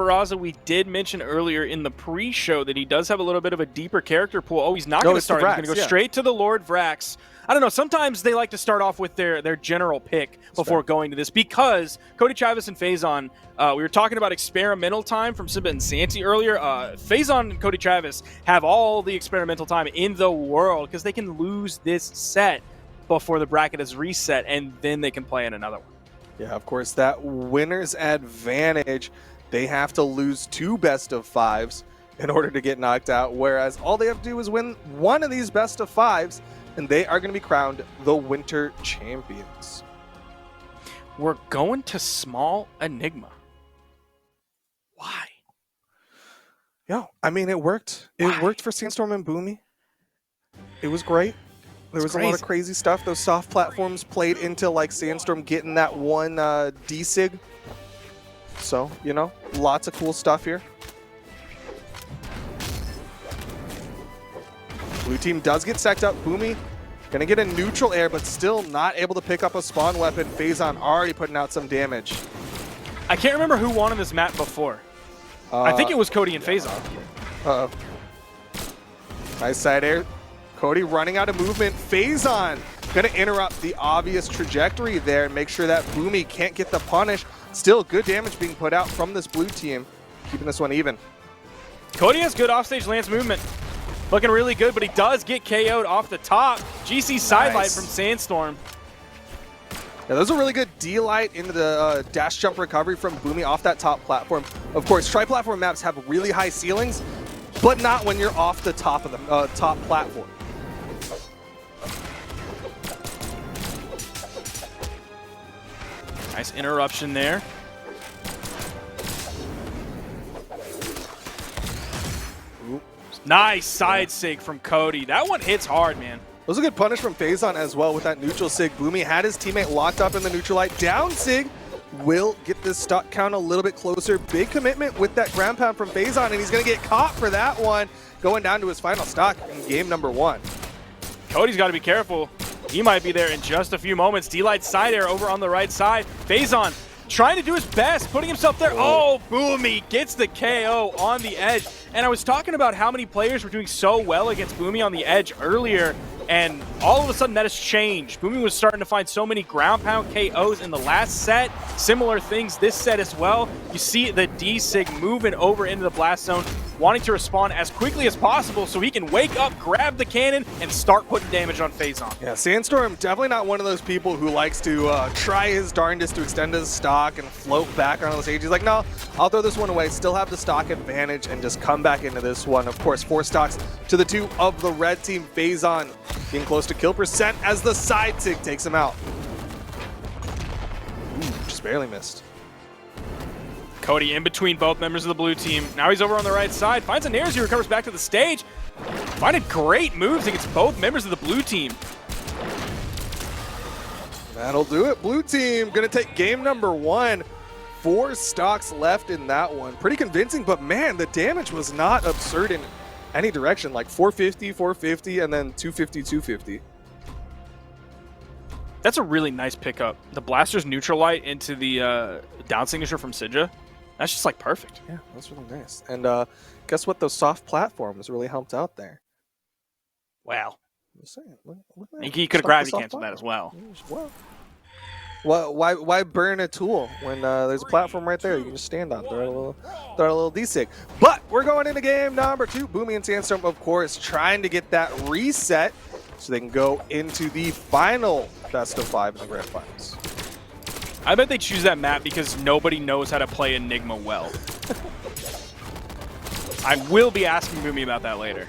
Peraza, we did mention earlier in the pre-show that he does have a little bit of a deeper character pool. Oh, he's not going to start. He's going to go straight to the Lord Vrax. I don't know. Sometimes they like to start off with their general pick before going to this because Cody, Travis, and Phazon, we were talking about experimental time from Simba and Santi earlier. Phazon and Cody Travis have all the experimental time in the world because they can lose this set before the bracket is reset, and then they can play in another one. Yeah, of course, that winner's advantage. They have to lose 2 best-of-5s in order to get knocked out, whereas all they have to do is win one of these best-of-5s, and they are going to be crowned the Winter Champions. We're going to Small Enigma. Why? Yeah, I mean, it worked. It worked for Sandstorm and Boomie. It was great. There was a lot of crazy stuff. Those soft platforms played into like Sandstorm getting that one D-Sig. So, you know, lots of cool stuff here. Blue team does get sacked up. Boomie gonna get a neutral air, but still not able to pick up a spawn weapon. Phazon already putting out some damage. I can't remember who won on this map before. I think it was Cody and Phazon. Uh-oh. Nice side air. Cody running out of movement. Phazon gonna interrupt the obvious trajectory there and make sure that Boomie can't get the punish. Still good damage being put out from this blue team, keeping this one even. Cody has good offstage lance movement. Looking really good, but he does get KO'd off the top. GC sidelight from Sandstorm. Yeah, those are really good D-light into the dash jump recovery from Boomie off that top platform. Of course, tri-platform maps have really high ceilings, but not when you're off the top of the top platform. Nice interruption there. Ooh. Nice side sig from Cody. That one hits hard, man. That was a good punish from Phazon as well with that neutral sig. Boomie had his teammate locked up in the neutral light. Down sig will get this stock count a little bit closer. Big commitment with that ground pound from Phazon, and he's going to get caught for that one, going down to his final stock in game number 1. Cody's got to be careful. He might be there in just a few moments. D-Light side air over on the right side. Phazon trying to do his best, putting himself there. Oh, Boomie gets the KO on the edge. And I was talking about how many players were doing so well against Boomie on the edge earlier, and all of a sudden that has changed. Boomie was starting to find so many ground pound KOs in the last set. Similar things this set as well. You see the D-Sig moving over into the blast zone, wanting to respawn as quickly as possible so he can wake up, grab the cannon, and start putting damage on Phazon. Yeah, Sandstorm definitely not one of those people who likes to try his darndest to extend his stock and float back on the stage. He's like, no, I'll throw this one away, still have the stock advantage, and just come back into this one. Of course, 4 stocks to the 2 of the red team. Phazon getting close to kill percent as the side sig takes him out. Ooh, just barely missed. Cody in between both members of the blue team. Now he's over on the right side. Finds a Nair as he recovers back to the stage. Finding great moves against both members of the blue team. That'll do it. Blue team gonna take game number 1. 4 stocks left in that one. Pretty convincing, but man, the damage was not absurd in any direction. Like 450, 450, and then 250, 250. That's a really nice pickup. The Blaster's neutral light into the down signature from Sidja. That's just like perfect. Yeah, that's really nice. And guess what? Those soft platforms really helped out there. Wow. I'm just saying, look I think he could have gravity canceled that as well. Well, why burn a tool when there's a platform right there you can just stand on, throw a little D-Sig. But we're going into game number 2. Boomie and Sandstorm, of course, trying to get that reset so they can go into the final best-of-5 in the grand finals. I bet they choose that map because nobody knows how to play Enigma well. I will be asking Boomie about that later.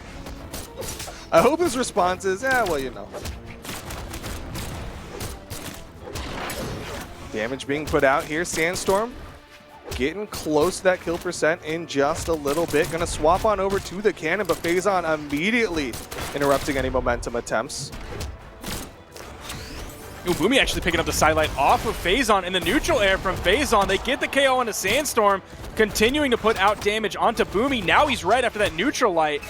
I hope his response is, yeah, well, you know. Damage being put out here. Sandstorm getting close to that kill percent in just a little bit. Gonna swap on over to the cannon, but Phazon immediately interrupting any momentum attempts. Ooh, Boomie actually picking up the sidelight off of Phazon, and the neutral air from Phazon. They get the KO onto Sandstorm, continuing to put out damage onto Boomie. Now he's right after that neutral light.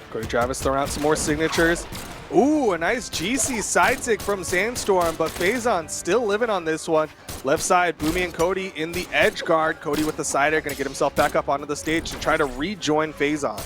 Cody Travis throwing out some more signatures. Ooh, a nice GC side sig from Sandstorm, but Phazon still living on this one. Left side, Boomie and Cody in the edge guard. Cody with the side air, going to get himself back up onto the stage to try to rejoin Phazon.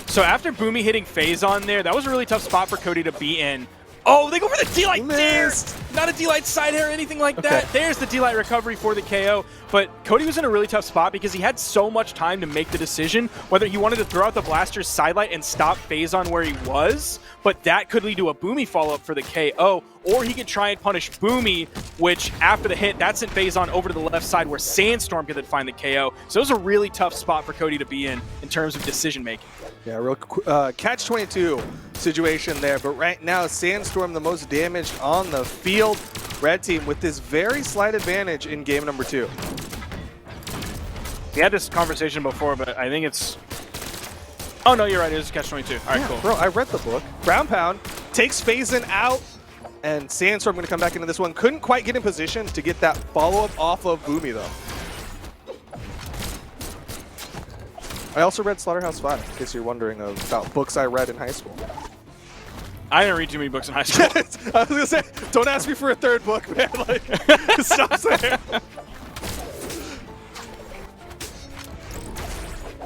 So after Boomie hitting Phazon there, that was a really tough spot for Cody to be in. Oh, they go for the D-Light there! Not a D-Light side air or anything like that. There's the D-Light recovery for the KO. But Cody was in a really tough spot because he had so much time to make the decision whether he wanted to throw out the Blaster's sidelight and stop Phazon where he was, but that could lead to a Boomie follow-up for the KO, or he could try and punish Boomie, which after the hit, that sent Phazon over to the left side where Sandstorm could then find the KO. So it was a really tough spot for Cody to be in terms of decision-making. Yeah, real catch-22 situation there, but right now Sandstorm the most damaged on the field. Red team with this very slight advantage in game number 2. We had this conversation before, but I think it's... Oh, no, you're right. It was catch-22. All right, yeah, cool. Bro, I read the book. Ground pound takes Phazon out, and Sandstorm going to come back into this one. Couldn't quite get in position to get that follow-up off of Boomie, though. I also read Slaughterhouse 5, in case you're wondering about books I read in high school. I didn't read too many books in high school. I was going to say, don't ask me for a third book, man. Like, stop there.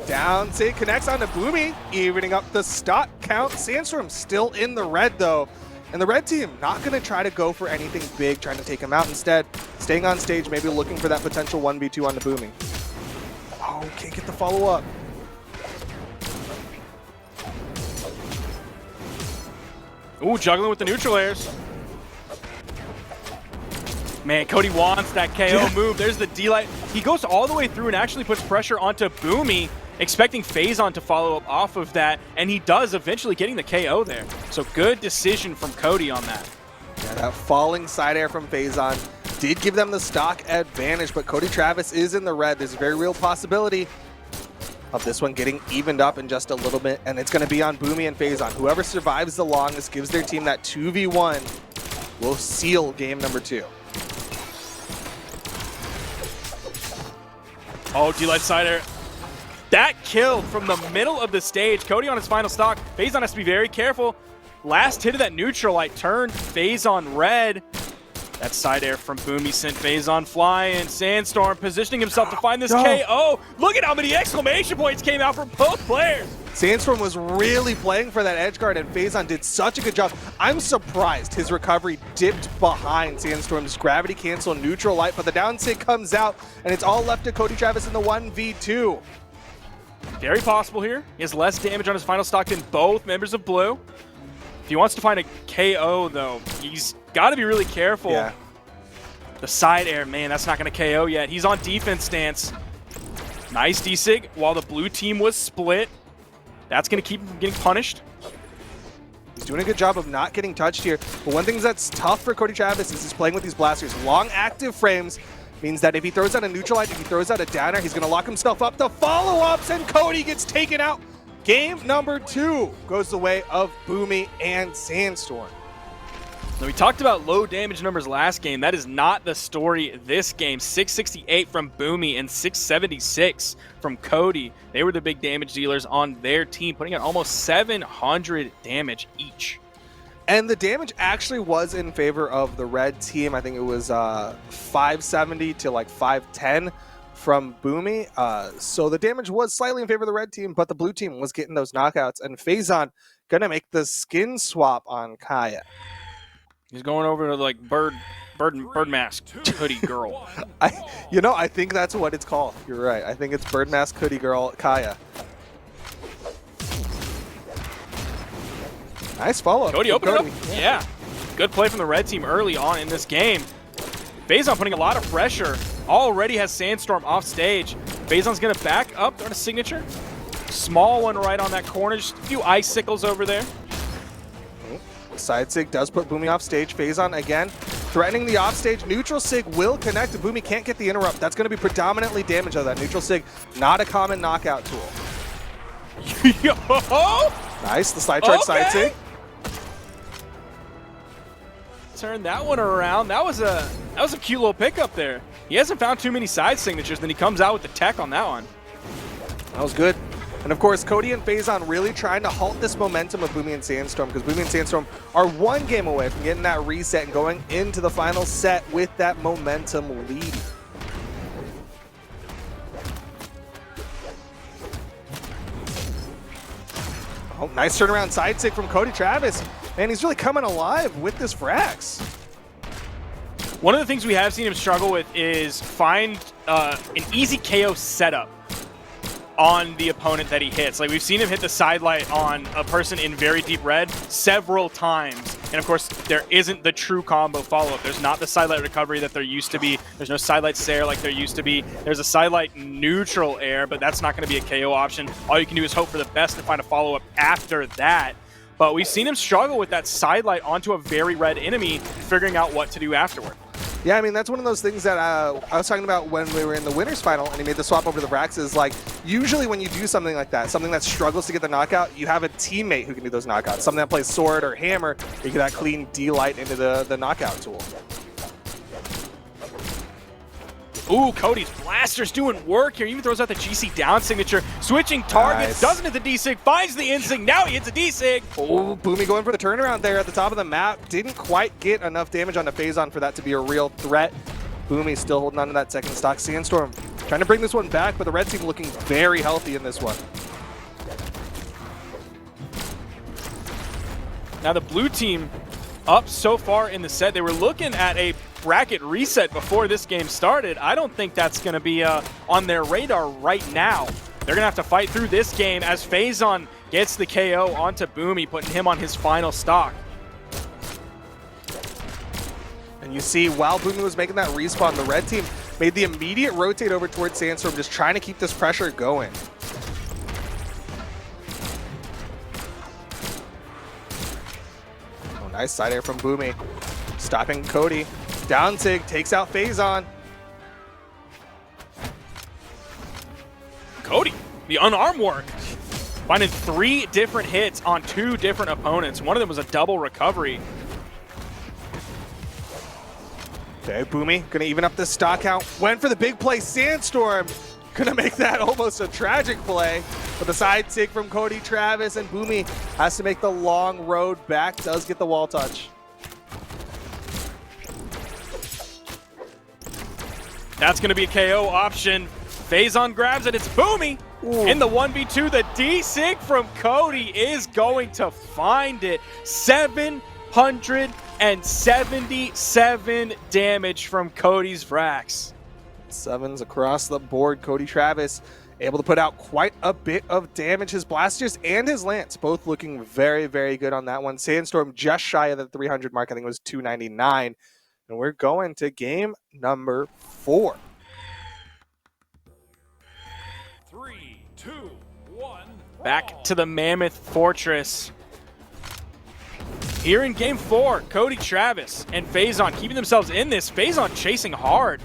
Down, say connects onto Boomie, evening up the stock count. Sandstorm still in the red, though. And the red team not going to try to go for anything big, trying to take him out. Instead, staying on stage, maybe looking for that potential 1v2 onto Boomie. Oh, can't get the follow-up. Ooh, juggling with the neutral airs. Man, Cody wants that KO move. There's the D-Light. He goes all the way through and actually puts pressure onto Boomie, expecting Phazon to follow up off of that, and he does, eventually getting the KO there. So good decision from Cody on that. Yeah, that falling side air from Phazon did give them the stock advantage, but Cody Travis is in the red. There's a very real possibility of this one getting evened up in just a little bit, and it's going to be on Boomie and Phazon. Whoever survives the longest, gives their team that 2v1, will seal game number 2. Oh, D-Light side air. That killed from the middle of the stage. Cody on his final stock. Phazon has to be very careful. Last hit of that neutral light turned Phazon red. That side air from Boomie sent Phazon flying. Sandstorm positioning himself to find this KO. Look at how many exclamation points came out from both players. Sandstorm was really playing for that edge guard, and Phazon did such a good job. I'm surprised his recovery dipped behind Sandstorm's gravity cancel neutral light, but the down sig comes out, and it's all left to Cody Travis in the 1v2. Very possible here. He has less damage on his final stock than both members of Blue. If he wants to find a KO, though, he's got to be really careful. Yeah. The side air, man, that's not going to KO yet. He's on defense stance. Nice D-Sig while the blue team was split. That's going to keep him from getting punished. He's doing a good job of not getting touched here. But one thing that's tough for Cody Travis is he's playing with these blasters. Long active frames means that if he throws out a neutral light, if he throws out a downer, he's going to lock himself up. The follow-ups, and Cody gets taken out. Game number 2 goes the way of Boomie and Sandstorm. Now, we talked about low damage numbers last game. That is not the story this game. 668 from Boomie and 676 from Cody. They were the big damage dealers on their team, putting out almost 700 damage each. And the damage actually was in favor of the red team. I think it was 570 to like 510 from Boomie. So the damage was slightly in favor of the red team, but the blue team was getting those knockouts. And Phazon gonna make the skin swap on Kaya. He's going over to like bird mask hoodie girl. I think that's what it's called. You're right. I think it's bird mask hoodie girl Kaya. Nice follow. Cody opened it up. Yeah. Good play from the red team early on in this game. Phazon putting a lot of pressure. Already has Sandstorm off stage. Phazon's going to back up on a signature. Small one right on that corner. Just a few icicles over there. Side sig does put Boomie off stage. Phazon again threatening the off stage. Neutral sig will connect. Boomie can't get the interrupt. That's going to be predominantly damage of that. Neutral sig, not a common knockout tool. Yo! Nice, the slide charge side sig. Turn that one around. That was a cute little pickup there. He hasn't found too many side signatures, then he comes out with the tech on that one. That was good. And of course, Cody and Phazon really trying to halt this momentum of Boomie and Sandstorm, because Boomie and Sandstorm are one game away from getting that reset and going into the final set with that momentum lead. Oh, nice turnaround side stick from Cody Travis. Man, he's really coming alive with this Frax. One of the things we have seen him struggle with is find an easy KO setup on the opponent that he hits. Like, we've seen him hit the sidelight on a person in very deep red several times. And of course, there isn't the true combo follow-up. There's not the sidelight recovery that there used to be. There's no sidelight Sair like there used to be. There's a sidelight neutral air, but that's not going to be a KO option. All you can do is hope for the best and find a follow-up after that. But we've seen him struggle with that sidelight onto a very red enemy, figuring out what to do afterward. Yeah, I mean, that's one of those things that I was talking about when we were in the winners final and he made the swap over to the Vrax. Is like, usually when you do something like that, something that struggles to get the knockout, you have a teammate who can do those knockouts. Something that plays sword or hammer, you get that clean D-light into the knockout tool. Ooh, Cody's Blaster's doing work here. Even throws out the GC down signature. Switching targets, doesn't hit the D-Sig, finds the in-sig, now he hits a D-Sig. Oh, Boomie going for the turnaround there at the top of the map. Didn't quite get enough damage onto Phazon for that to be a real threat. Boomie still holding on to that second stock. Sandstorm trying to bring this one back, but the red team looking very healthy in this one. Now the blue team up so far in the set. They were looking at a bracket reset before this game started. I don't think that's going to be on their radar right now. They're going to have to fight through this game as Phazon gets the KO onto Boomie, putting him on his final stock. And you see, while Boomie was making that respawn, the red team made the immediate rotate over towards Sandstorm, just trying to keep this pressure going. Oh, nice side air from Boomie. Stopping Cody. Down sig, takes out Phazon. Cody, the unarmed work. Finding 3 different hits on 2 different opponents. One of them was a double recovery. Okay, Boomie gonna even up the stock count. Went for the big play. Sandstorm gonna make that almost a tragic play. But the side sig from Cody Travis, and Boomie has to make the long road back. Does get the wall touch. That's going to be a KO option. Phazon grabs it. It's Boomie. Ooh. In the 1v2. The D-Sig from Cody is going to find it. 777 damage from Cody's Vrax. 7s across the board. Cody Travis able to put out quite a bit of damage. His blasters and his lance both looking very, very good on that one. Sandstorm just shy of the 300 mark. I think it was 299. And we're going to game number 4. 3, 2, 1. Back to the Mammoth Fortress. Here in game 4, Cody Travis and Phazon keeping themselves in this. Phazon chasing hard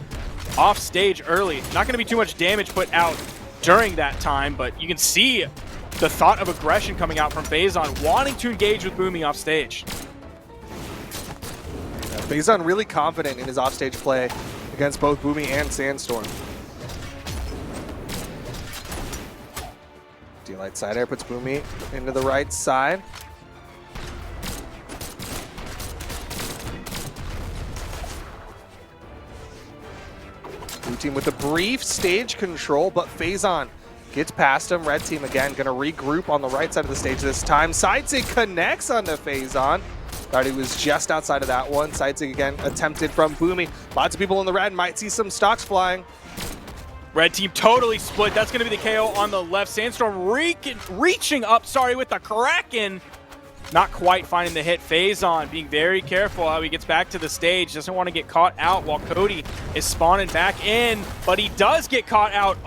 off stage early. Not going to be too much damage put out during that time, but you can see the thought of aggression coming out from Phazon, wanting to engage with Boomie off stage. Phazon really confident in his offstage play against both Boomie and Sandstorm. D-Light side air puts Boomie into the right side. Blue team with the brief stage control, but Phazon gets past him. Red team again gonna regroup on the right side of the stage this time. Side sig connects onto Phazon. Thought he was just outside of that one. Side sig again attempted from Boomie. Lots of people in the red, might see some stocks flying. Red team totally split. That's going to be the KO on the left. Sandstorm reaching up, with the Kraken. Not quite finding the hit. Phazon being very careful how he gets back to the stage. Doesn't want to get caught out while Cody is spawning back in. But he does get caught out.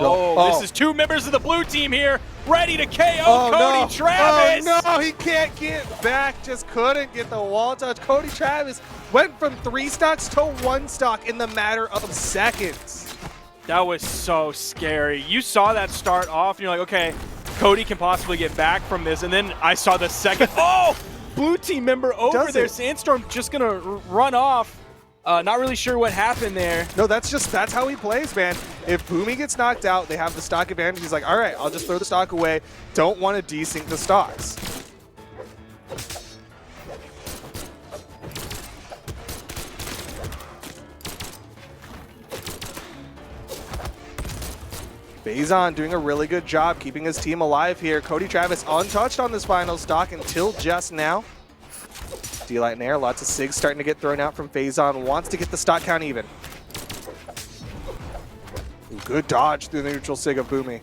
This is 2 members of the blue team here. Ready to KO Cody Travis. Oh no, he can't get back. Just couldn't get the wall touch. Cody Travis went from 3 stocks to 1 stock in the matter of seconds. That was so scary. You saw that start off and you're like, okay, Cody can possibly get back from this. And then I saw the second, blue team member over there. Sandstorm just gonna run off. Not really sure what happened there. No, that's how he plays, man. If Boomie gets knocked out, they have the stock advantage. He's like, all right, I'll just throw the stock away. Don't want to desync the stocks. Phazon doing a really good job keeping his team alive here. Cody Travis untouched on this final stock until just now. D-Light in air, lots of SIGs starting to get thrown out from Phazon. Wants to get the stock count even. Good dodge through the neutral SIG of Boomie.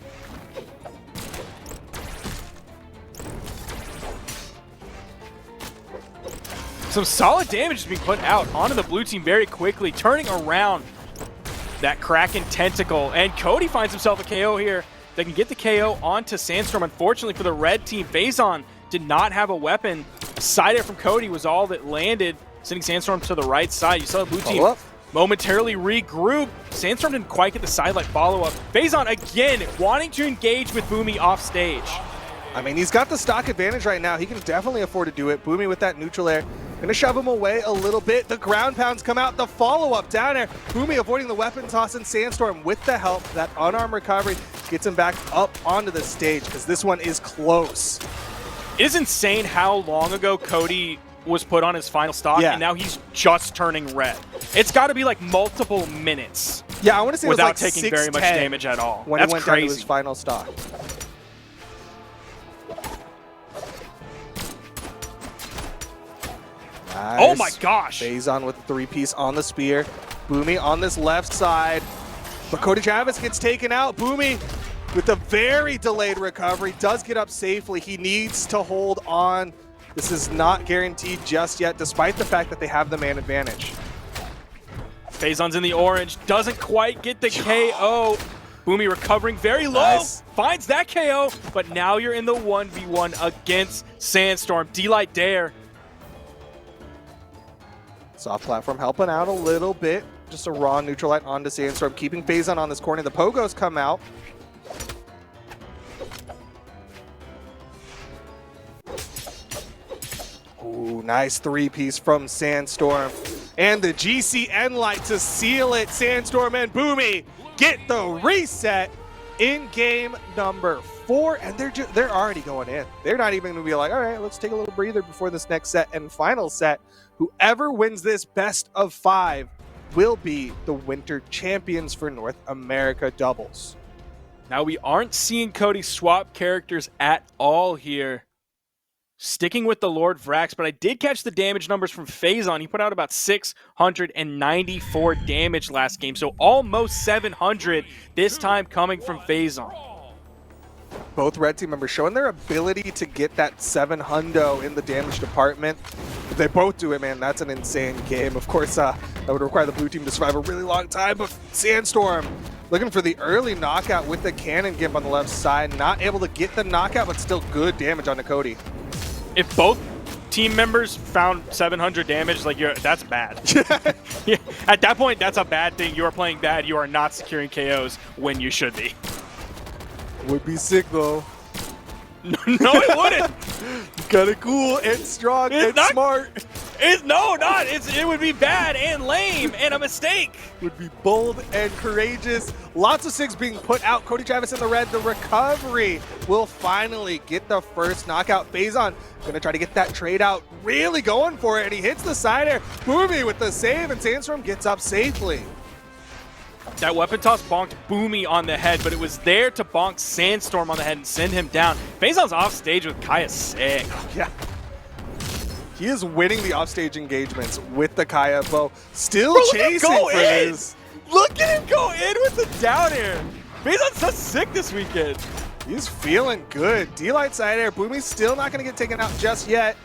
Some solid damage is being put out onto the blue team very quickly, turning around that Kraken tentacle. And Cody finds himself a KO here. They can get the KO onto Sandstorm. Unfortunately for the red team, Phazon did not have a weapon. Side air from Cody was all that landed, sending Sandstorm to the right side. You saw the blue team momentarily regroup. Sandstorm didn't quite get the sidelight follow-up. Phazon again wanting to engage with Boomie off stage. I mean, he's got the stock advantage right now. He can definitely afford to do it. Boomie with that neutral air. Gonna shove him away a little bit. The ground pounds come out. The follow-up down air. Boomie avoiding the weapon toss, and Sandstorm with the help. That unarmed recovery gets him back up onto the stage because this one is close. It is insane how long ago Cody was put on his final stock, and now he's just turning red. It's got to be like multiple minutes. Yeah, I want to say without it was like taking very much damage at all. When That's he went crazy. down to his final stock. Nice. Oh my gosh! Phazon with the 3-piece on the spear. Boomie on this left side. But Cody Travis gets taken out. Boomie with a very delayed recovery does get up safely. He needs to hold on. This is not guaranteed just yet, despite the fact that they have the man advantage. Phazon's in the orange, doesn't quite get the KO. Boomie recovering very low, finds that KO, but now you're in the 1v1 against Sandstorm. D-Light dare. Soft platform helping out a little bit. Just a raw neutral light onto Sandstorm, keeping Phazon on this corner. The pogos come out. Ooh, nice 3-piece from Sandstorm. And the GCN light to seal it. Sandstorm and Boomie get the reset in game number 4. And they're already going in. They're not even going to be like, all right, let's take a little breather before this next set and final set. Whoever wins this best of 5 will be the winter champions for North America doubles. Now we aren't seeing Cody swap characters at all here. Sticking with the Lord Vrax, but I did catch the damage numbers from Phazon. He put out about 694 damage last game, so almost 700 this time coming from Phazon. Both red team members showing their ability to get that 700 in the damage department. If they both do it, man, that's an insane game. Of course, that would require the blue team to survive a really long time, but Sandstorm looking for the early knockout with the cannon gimp on the left side. Not able to get the knockout, but still good damage onto Cody. If both team members found 700 damage, like that's bad. Yeah, at that point, that's a bad thing. You are playing bad. You are not securing KOs when you should be. Would be sick though. No, it wouldn't. Kinda cool and strong and smart. It would be bad and lame and a mistake. Would be bold and courageous. Lots of 6 being put out. Cody Travis in the red. The recovery will finally get the first knockout. Phazon gonna try to get that trade out. Really going for it, and he hits the side air. Boomie with the save, and Sandstorm gets up safely. That weapon toss bonked Boomie on the head, but it was there to bonk Sandstorm on the head and send him down. Phazon's off stage with Kaya sick. Yeah. He is winning the offstage engagements with the Kaya bow. Still chasing for this. Look at him go in with the down air. Phazon's so sick this weekend. He's feeling good. D-Light side air. Boomie's still not going to get taken out just yet.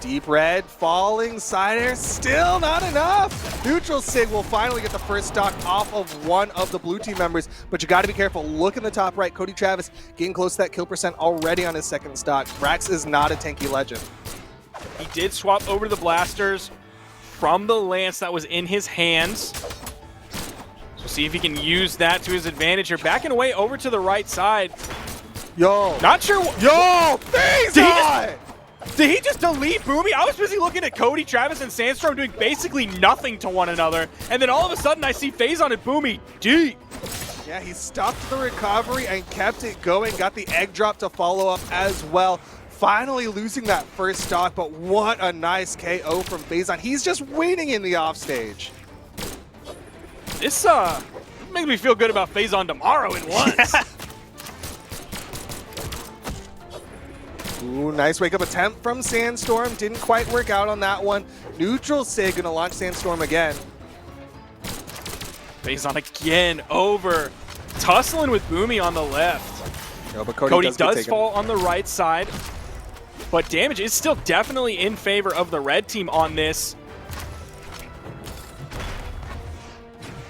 Deep red, falling side air, still not enough. Neutral SIG will finally get the first stock off of one of the blue team members, but you got to be careful. Look in the top right. Cody Travis getting close to that kill percent already on his second stock. Vrax is not a tanky legend. He did swap over to the blasters from the lance that was in his hands. So see if he can use that to his advantage here. Backing away over to the right side. Yo. Not sure. Yo, Phazon! Did he just delete Boomie? I was busy looking at Cody, Travis, and Sandstorm doing basically nothing to one another. And then all of a sudden I see Phazon and Boomie deep. Yeah, he stopped the recovery and kept it going. Got the egg drop to follow up as well. Finally losing that first stock, but what a nice KO from Phazon. He's just waiting in the offstage. This makes me feel good about Phazon tomorrow in once. Ooh, nice wake-up attempt from Sandstorm. Didn't quite work out on that one. Neutral Sig gonna launch Sandstorm again. Phazon again over. Tussling with Boomie on the left. No, but Cody does fall on the right side. But damage is still definitely in favor of the red team on this.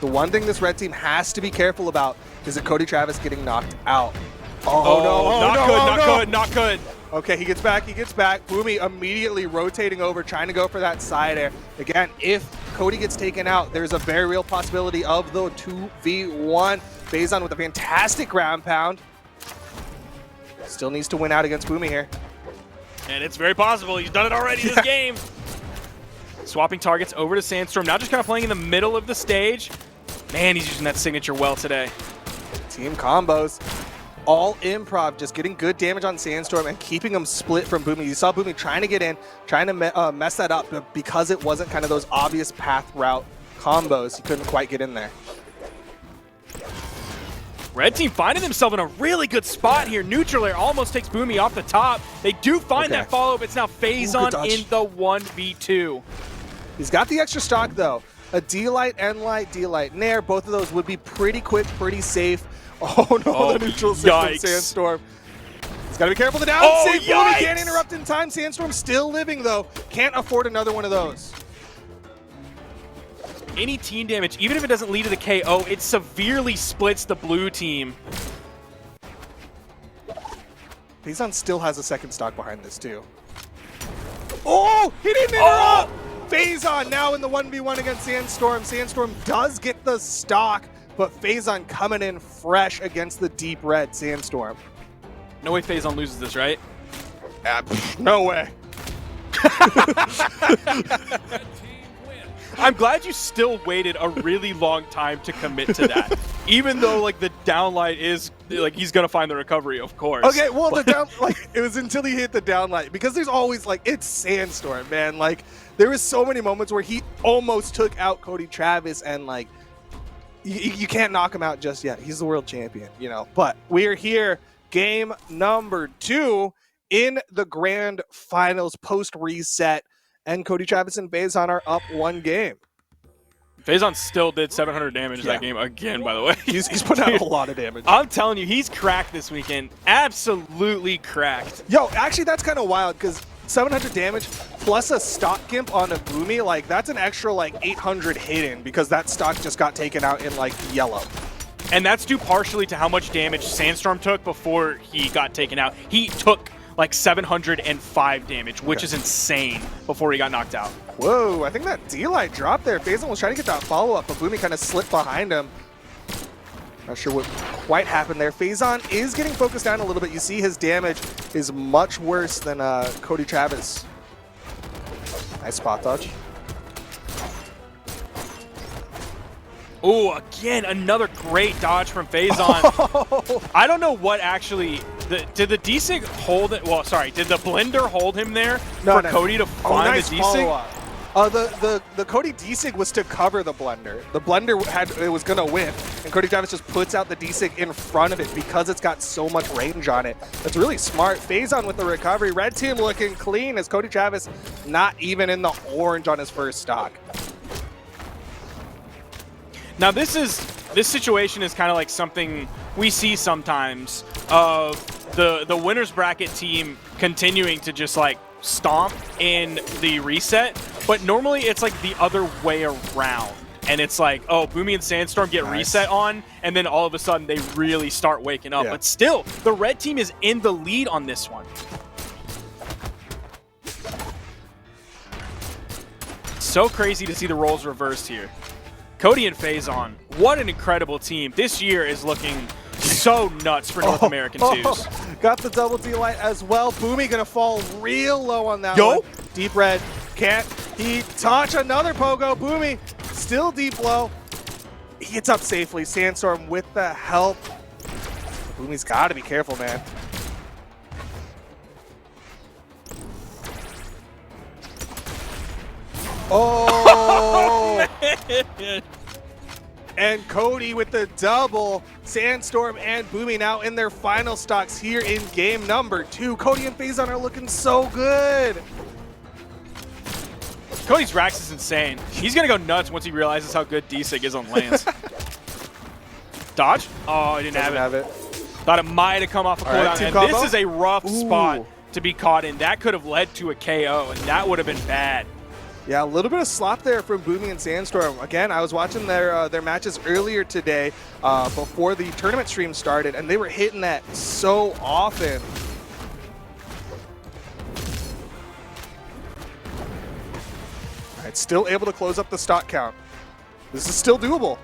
The one thing this red team has to be careful about is that Cody Travis getting knocked out. Oh, no, not good. Okay, he gets back, Boomie immediately rotating over, trying to go for that side air. Again, if Cody gets taken out, there's a very real possibility of the 2v1. Phazon with a fantastic ground pound. Still needs to win out against Boomie here. And it's very possible. He's done it already this game. Swapping targets over to Sandstorm. Now just kind of playing in the middle of the stage. Man, he's using that signature well today. Team combos. All improv, just getting good damage on Sandstorm and keeping him split from Boomie. You saw Boomie trying to get in, trying to mess that up, but because it wasn't kind of those obvious path route combos, he couldn't quite get in there. Red team finding themselves in a really good spot here. Neutral air almost takes Boomie off the top. They do find that follow-up. It's now Phazon in the 1v2. He's got the extra stock, though. A D-Light, N-Light, D-Light, Nair. Both of those would be pretty quick, pretty safe. Oh, no, the neutral system, Sandstorm. He's got to be careful of the down. Oh, Save Boomie, can't interrupt in time. Sandstorm still living, though. Can't afford another one of those. Any team damage, even if it doesn't lead to the KO, it severely splits the blue team. Phazon still has a second stock behind this, too. Oh, he didn't interrupt! Phazon now in the 1v1 against Sandstorm. Sandstorm does get the stock, but Phazon coming in fresh against the deep red Sandstorm. No way Phazon loses this, right? No way. I'm glad you still waited a really long time to commit to that. Even though like the downlight is like he's gonna find the recovery, of course. Okay, well the down it was until he hit the downlight, because there's always it's Sandstorm, man. Like there was so many moments where he almost took out Cody Travis, and you can't knock him out just yet. He's the world champion, you know. But we're here, game number 2 in the grand finals post reset. And Cody Travis and Phazon are up 1 game. Phazon still did 700 damage that game again, by the way. He's put out a lot of damage. I'm telling you, he's cracked this weekend. Absolutely cracked. Yo, actually, that's kind of wild, because 700 damage plus a stock gimp on a Boomie, that's an extra 800 hidden, because that stock just got taken out in yellow. And that's due partially to how much damage Sandstorm took before he got taken out. He took 705 damage, which is insane, before he got knocked out. Whoa, I think that D-Light dropped there. Phazon was trying to get that follow-up, but Boomie kind of slipped behind him. Not sure what quite happened there. Phazon is getting focused down a little bit. You see his damage is much worse than Cody Travis. Nice spot dodge. Oh, again, another great dodge from Phazon. I don't know what actually... Did the D-Sig hold it? Well, sorry, did the blender hold him there for Cody to find the D-Sig? The Cody D-Sig was to cover the blender. The blender was going to win, and Cody Travis just puts out the D-Sig in front of it because it's got so much range on it. That's really smart. Phazon with the recovery. Red team looking clean as Cody Travis not even in the orange on his first stock. Now this situation is kind of like something we see sometimes of the winner's bracket team continuing to just stomp in the reset, but normally it's the other way around. And it's oh, Boomie and Sandstorm get reset on, and then all of a sudden they really start waking up. But still, the red team is in the lead on this one. So crazy to see the roles reversed here. Cody and Phazon, what an incredible team. This year is looking so nuts for North American 2s. got the double D-Light as well. Boomie gonna fall real low on that Yo. one. Deep red, can't he touch another pogo? Boomie still deep low. He gets up safely. Sandstorm with the help. Boomie's gotta be careful, man. Oh! And Cody with the double. Sandstorm and Boomie now in their final stocks here in game number 2. Cody and Phazon are looking so good. Cody's Rax is insane. He's going to go nuts once he realizes how good D-Sig is on lanes. Dodge? Oh, I didn't have it. Thought it might have come off a cooldown. And combo. this is a rough spot to be caught in. That could have led to a KO, and that would have been bad. Yeah, a little bit of slop there from Boomie and Sandstorm. Again, I was watching their matches earlier today before the tournament stream started, and they were hitting that so often. All right, still able to close up the stock count. This is still doable.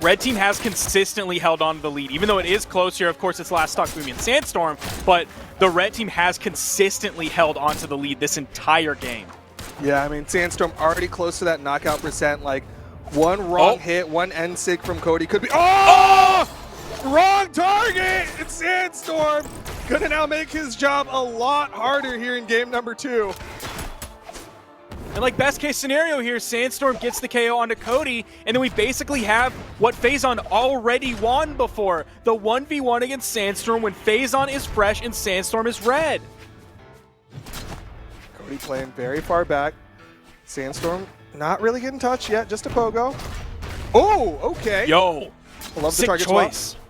Red team has consistently held on to the lead, even though it is close here. Of course, it's last stock Boomie and Sandstorm, but the red team has consistently held on to the lead this entire game. Yeah, I mean, Sandstorm already close to that knockout percent. Like, one wrong hit, one end sig from Cody could be. Oh! Wrong target! It's Sandstorm! Gonna now make his job a lot harder here in game number 2. And like best case scenario here, Sandstorm gets the KO onto Cody, and then we basically have what Phazon already won before. The 1v1 against Sandstorm when Phazon is fresh and Sandstorm is red. Cody playing very far back. Sandstorm not really getting touched yet, just a pogo. Oh, okay. Yo, I love the sick target choice. swap.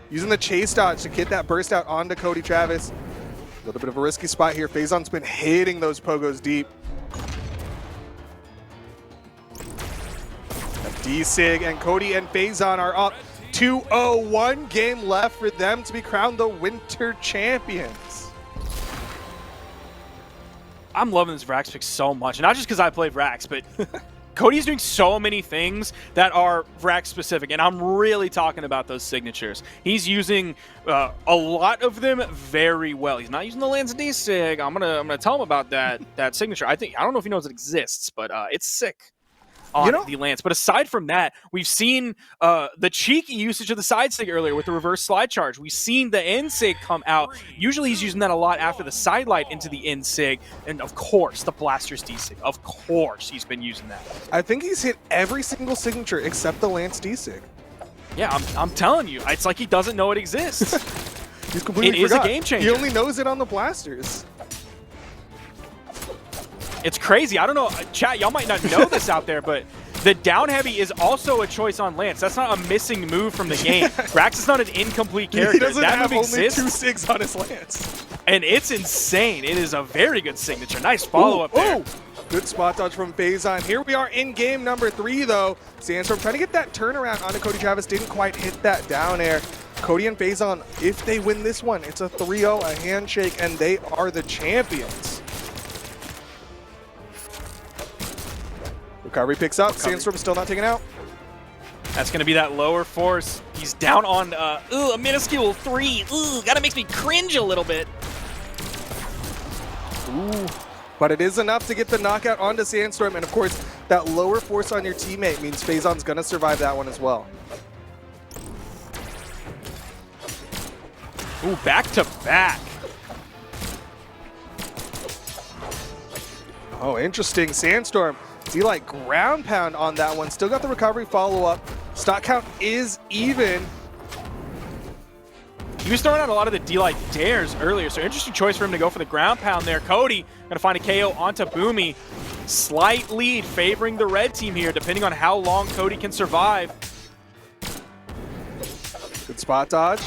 Using the chase dodge to get that burst out onto Cody Travis. A little bit of a risky spot here. Phazon's been hitting those pogos deep. D-Sig and Cody and Phazon are up 2-0. 1 game left for them to be crowned the winter champions. I'm loving this Vrax pick so much. Not just because I play Vrax, but Cody's doing so many things that are Vrax specific, and I'm really talking about those signatures. He's using a lot of them very well. He's not using the Lance D-Sig. I'm gonna tell him about that signature. I don't know if he knows it exists, but it's sick on the Lance. But aside from that, we've seen the cheeky usage of the side sig earlier with the reverse slide charge. We've seen the end sig come out. Usually he's using that a lot after the side light into the end sig. And of course, the Blaster's D-Sig. Of course he's been using that. I think he's hit every single signature except the Lance D-Sig. Yeah, I'm telling you. It's like he doesn't know it exists. He's completely It is a game changer. He only knows it on the Blasters. It's crazy. I don't know, chat, y'all might not know this out there, but the down heavy is also a choice on Lance. That's not a missing move from the game. Rax is not an incomplete character. He doesn't that have move only exists, 2 sigs on his Lance. and it's insane. It is a very good signature. Nice follow-up there. Ooh. Good spot dodge from Phazon. Here we are in game number 3, though. Sandstorm trying to get that turnaround onto Cody Travis. Didn't quite hit that down air. Cody and Phazon, if they win this one, it's a 3-0, a handshake, and they are the champions. Recovery picks up. Sandstorm still not taken out. That's going to be that lower force. He's down on a minuscule 3. Gotta makes me cringe a little bit. Ooh. But it is enough to get the knockout onto Sandstorm. And of course, that lower force on your teammate means Phazon's going to survive that one as well. Ooh, back to back. Oh, interesting. Sandstorm. D-Light ground pound on that one. Still got the recovery follow-up. Stock count is even. He was throwing out a lot of the D-Light dares earlier, so interesting choice for him to go for the ground pound there. Cody gonna find a KO onto Boomie. Slight lead favoring the red team here, depending on how long Cody can survive. Good spot dodge.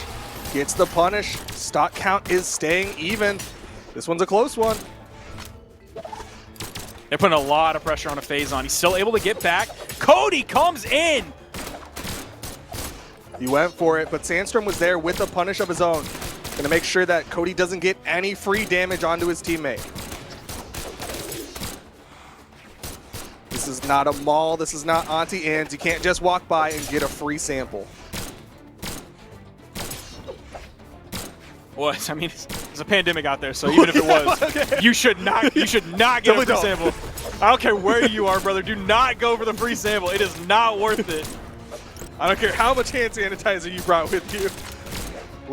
Gets the punish. Stock count is staying even. This one's a close one. They're putting a lot of pressure on a Phazon. He's still able to get back. Cody comes in. He went for it, but Sandstorm was there with a punish of his own. Gonna make sure that Cody doesn't get any free damage onto his teammate. This is not a mall. This is not Auntie Anne's. You can't just walk by and get a free sample. Was. I mean, it's a pandemic out there, so even if it was, Okay. you should not get a Definitely free sample. I don't care where you are, brother. Do not go for the free sample. It is not worth it. I don't care how much hand sanitizer you brought with you.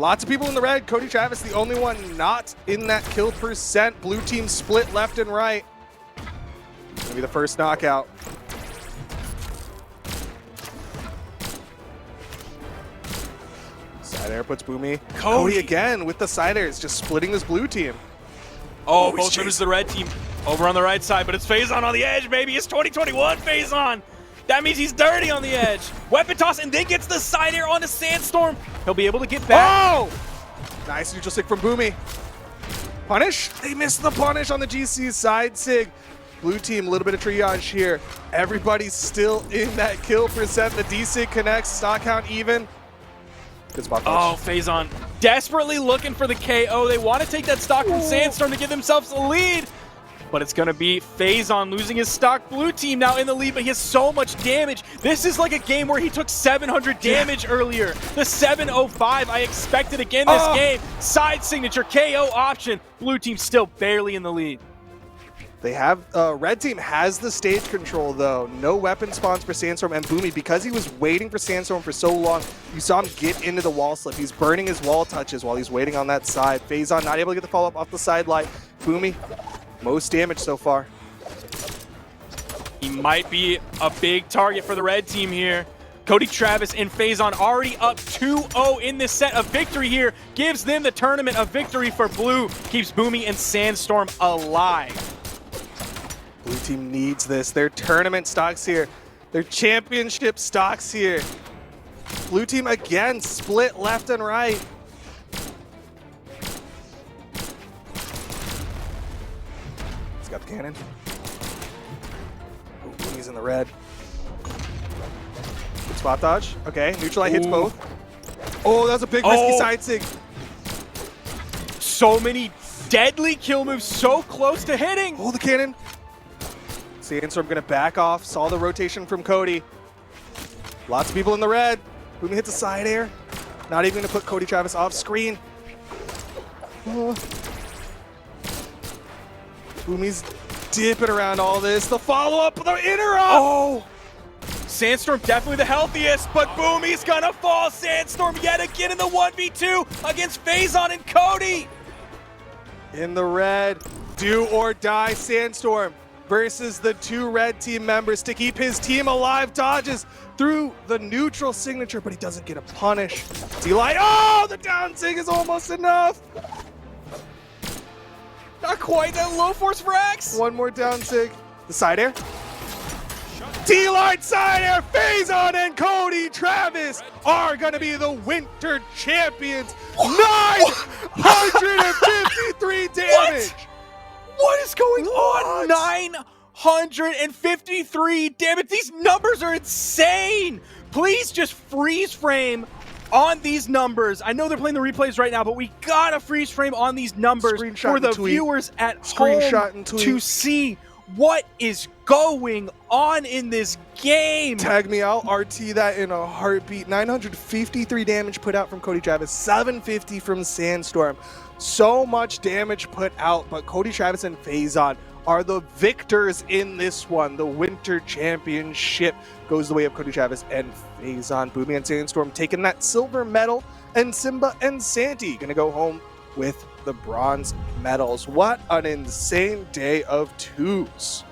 Lots of people in the red. Cody Travis, the only one not in that kill percent. Blue team split left and right. Gonna be the first knockout. Side air puts Boomie. Cody again with the side airs, just splitting this blue team. Oh, both members of the red team over on the right side, but it's Phazon on the edge, baby. It's 2021 Phazon. That means he's dirty on the edge. Weapon toss and then gets the side air onto Sandstorm. He'll be able to get back. Oh! Nice neutral sig from Boomie. Punish? They missed the punish on the GC side sig. Blue team, a little bit of triage here. Everybody's still in that kill percent. The D-sig connects, stock count even. Good spot touch. Oh, Phazon desperately looking for the KO. They want to take that stock from Sandstorm to give themselves a lead. But it's going to be Phazon losing his stock. Blue team now in the lead, but he has so much damage. This is like a game where he took 700 damage earlier. The 705 I expected again this game. Side signature, KO option. Blue team still barely in the lead. They have, red team has the stage control though. No weapon spawns for Sandstorm and Boomie. Because he was waiting for Sandstorm for so long, you saw him get into the wall slip. He's burning his wall touches while he's waiting on that side. Phazon not able to get the follow-up off the side light. Boomie, most damage so far. He might be a big target for the red team here. Cody Travis and Phazon already up 2-0 in this set. A victory here gives them the tournament. A victory for Blue keeps Boomie and Sandstorm alive. Blue team needs this. Their tournament stocks here. Their championship stocks here. Blue team again split left and right. He's got the cannon. Oh, Boomie's in the red. Good spot dodge. Okay, neutral light hits both. Oh, that was a big risky side sig. So many deadly kill moves so close to hitting. Oh, the cannon. Sandstorm gonna back off. Saw the rotation from Cody. Lots of people in the red. Boomie hits a side air. Not even gonna put Cody Travis off screen. Oh. Boomie's dipping around all this. The follow-up, the interrupt. Oh! Sandstorm definitely the healthiest, but Boomie's gonna fall. Sandstorm yet again in the 1v2 against Phazon and Cody. In the red, do or die Sandstorm versus the two red team members to keep his team alive. Dodges through the neutral signature, but he doesn't get a punish. D-Light, oh, the down sig is almost enough. Not quite that low force frags. One more down sig. The side air. D-Light side air. Phazon and Cody Travis are going to be the winter champions. 953 damage. What is going on? 953 damage. These numbers are insane. Please just freeze frame on these numbers. I know they're playing the replays right now, but we gotta freeze frame on these numbers for the viewers at home to see what is going on in this game. Tag me out, RT that in a heartbeat. 953 damage put out from Cody Travis, 750 from Sandstorm. So much damage put out, but Cody Travis and Phazon are the victors in this one. The Winter Championship goes the way of Cody Travis and Phazon. Boomie and Sandstorm taking that silver medal, and Simba and Santi gonna go home with the bronze medals. What an insane day of twos.